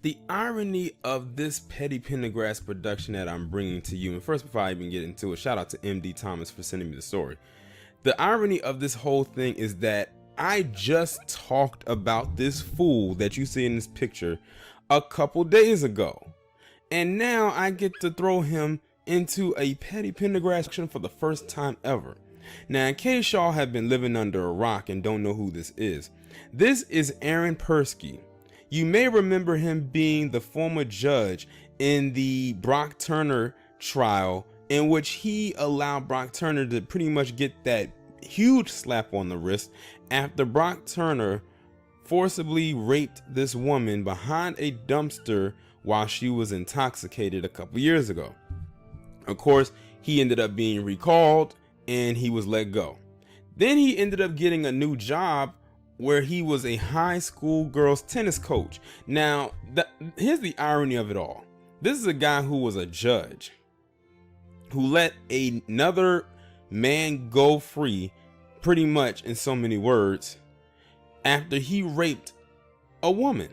The irony of this petty Pendergrass production that I'm bringing to you, and first, before I even get into it, shout out to MD Thomas for sending me the story. The irony of this whole thing is that I just talked about this fool that you see in this picture a couple days ago, and now I get to throw him into a petty Pendergrass action for the first time ever. Now, in case y'all have been living under a rock and don't know who this is Aaron Persky. You may remember him being the former judge in the Brock Turner trial, in which he allowed Brock Turner to pretty much get that huge slap on the wrist after Brock Turner forcibly raped this woman behind a dumpster while she was intoxicated a couple years ago. Of course, he ended up being recalled and he was let go. Then he ended up getting a new job where he was a high school girls tennis coach. Now, here's the irony of it all. This is a guy who was a judge who let another man go free, pretty much in so many words, after he raped a woman.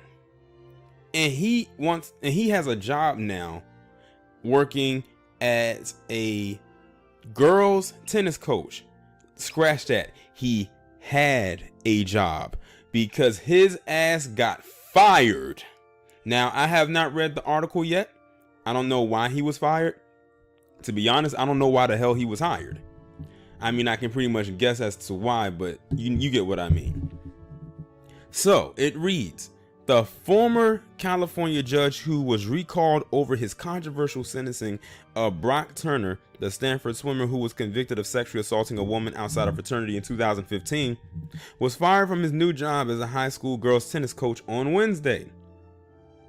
And he has a job now working as a girls tennis coach. Scratch that. He had a job because his ass got fired. Now, I have not read the article yet. I don't know why he was fired. To be honest, I don't know why the hell he was hired. I mean, I can pretty much guess as to why, but you get what I mean. So it reads, the former California judge who was recalled over his controversial sentencing of Brock Turner, the Stanford swimmer who was convicted of sexually assaulting a woman outside a fraternity in 2015, was fired from his new job as a high school girls tennis coach on Wednesday.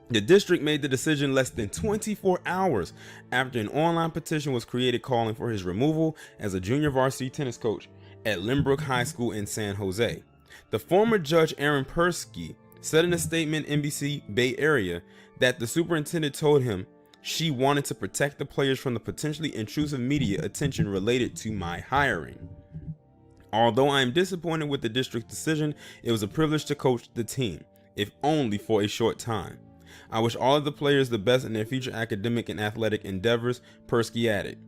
The district made the decision less than 24 hours after an online petition was created calling for his removal as a junior varsity tennis coach at Lynbrook High School in San Jose. The former judge Aaron Persky said in a statement NBC Bay Area that the superintendent told him she wanted to protect the players from the potentially intrusive media attention related to my hiring. Although I am disappointed with the district's decision, it was a privilege to coach the team, if only for a short time. I wish all of the players the best in their future academic and athletic endeavors, Persky added.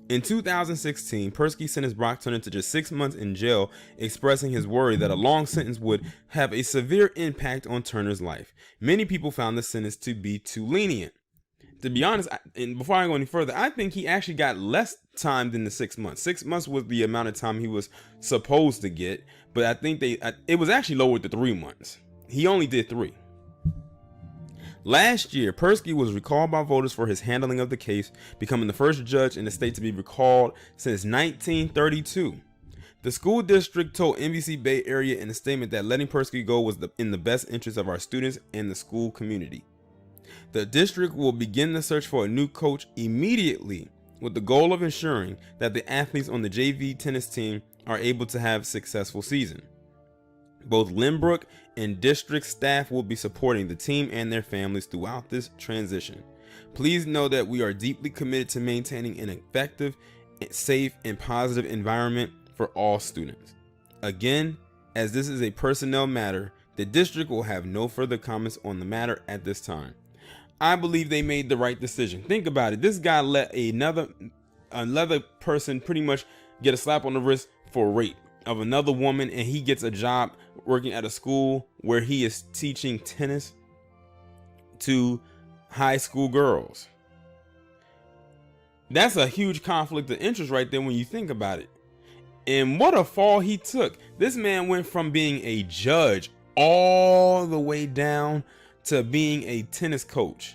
In 2016, Persky sentenced Brock Turner to just 6 months in jail, expressing his worry that a long sentence would have a severe impact on Turner's life. Many people found the sentence to be too lenient. To be honest, and before I go any further, I think he actually got less time than the 6 months. 6 months was the amount of time he was supposed to get, but I think it was actually lowered to 3 months. He only did 3. Last year, Persky was recalled by voters for his handling of the case, becoming the first judge in the state to be recalled since 1932. The school district told NBC Bay Area in a statement that letting Persky go was in the best interest of our students and the school community. The district will begin the search for a new coach immediately, with the goal of ensuring that the athletes on the JV tennis team are able to have a successful season. Both Lynbrook and district staff will be supporting the team and their families throughout this transition. Please know that we are deeply committed to maintaining an effective, safe, and positive environment for all students. Again, as this is a personnel matter, the district will have no further comments on the matter at this time. I believe they made the right decision. Think about it. This guy let another person pretty much get a slap on the wrist for rape of another woman, and he gets a job working at a school where he is teaching tennis to high school girls. That's a huge conflict of interest right there when you think about it. And what a fall he took. This man went from being a judge all the way down to being a tennis coach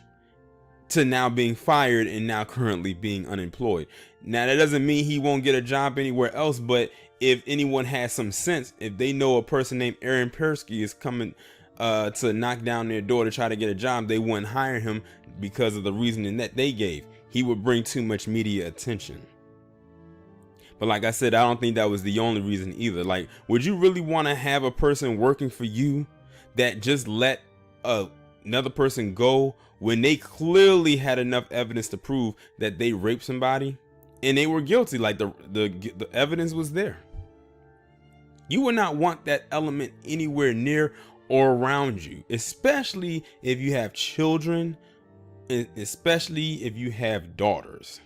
to now being fired and now currently being unemployed. Now, that doesn't mean he won't get a job anywhere else, but if anyone has some sense, if they know a person named Aaron Persky is coming to knock down their door to try to get a job, they wouldn't hire him because of the reasoning that they gave. He would bring too much media attention. But like I said, I don't think that was the only reason either. Like, would you really want to have a person working for you that just let another person go when they clearly had enough evidence to prove that they raped somebody and they were guilty? Like the evidence was there. You would not want that element anywhere near or around you, especially if you have children, and especially if you have daughters.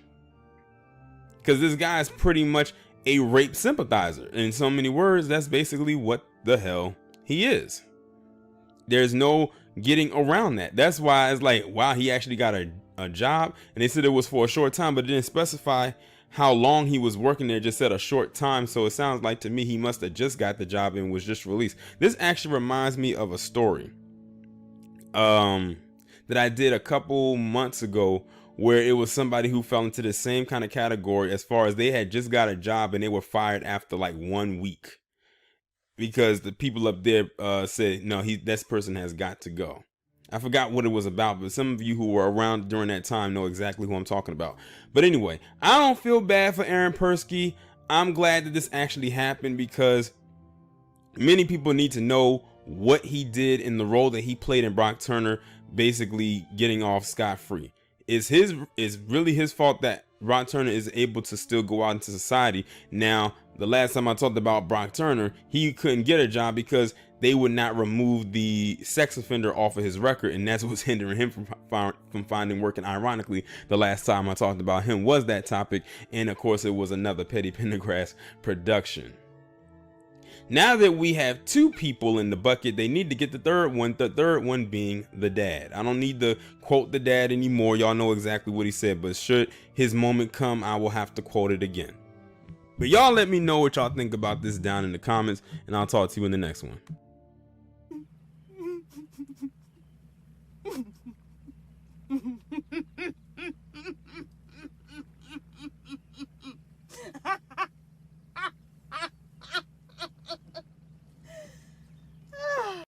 Because this guy is pretty much a rape sympathizer. In so many words, that's basically what the hell he is. There's no getting around that. That's why it's like, wow, he actually got a job. And they said it was for a short time, but it didn't specify how long he was working there. Just said a short time. So it sounds like to me he must have just got the job and was just released. This actually reminds me of a story that I did a couple months ago, where it was somebody who fell into the same kind of category, as far as they had just got a job and they were fired after like 1 week because the people up there said, no, this person has got to go. I forgot what it was about, but some of you who were around during that time know exactly who I'm talking about. But anyway, I don't feel bad for Aaron Persky. I'm glad that this actually happened, because many people need to know what he did in the role that he played in Brock Turner basically getting off scot-free. It's really his fault that Brock Turner is able to still go out into society. Now, the last time I talked about Brock Turner, he couldn't get a job because they would not remove the sex offender off of his record, and that's what's hindering him from finding work. And ironically, the last time I talked about him was that topic, and of course it was another Petty Pendergrass production. Now that we have 2 people in the bucket, they need to get the third one being the dad. I don't need to quote the dad anymore. Y'all know exactly what he said, but should his moment come, I will have to quote it again. But y'all let me know what y'all think about this down in the comments, and I'll talk to you in the next one.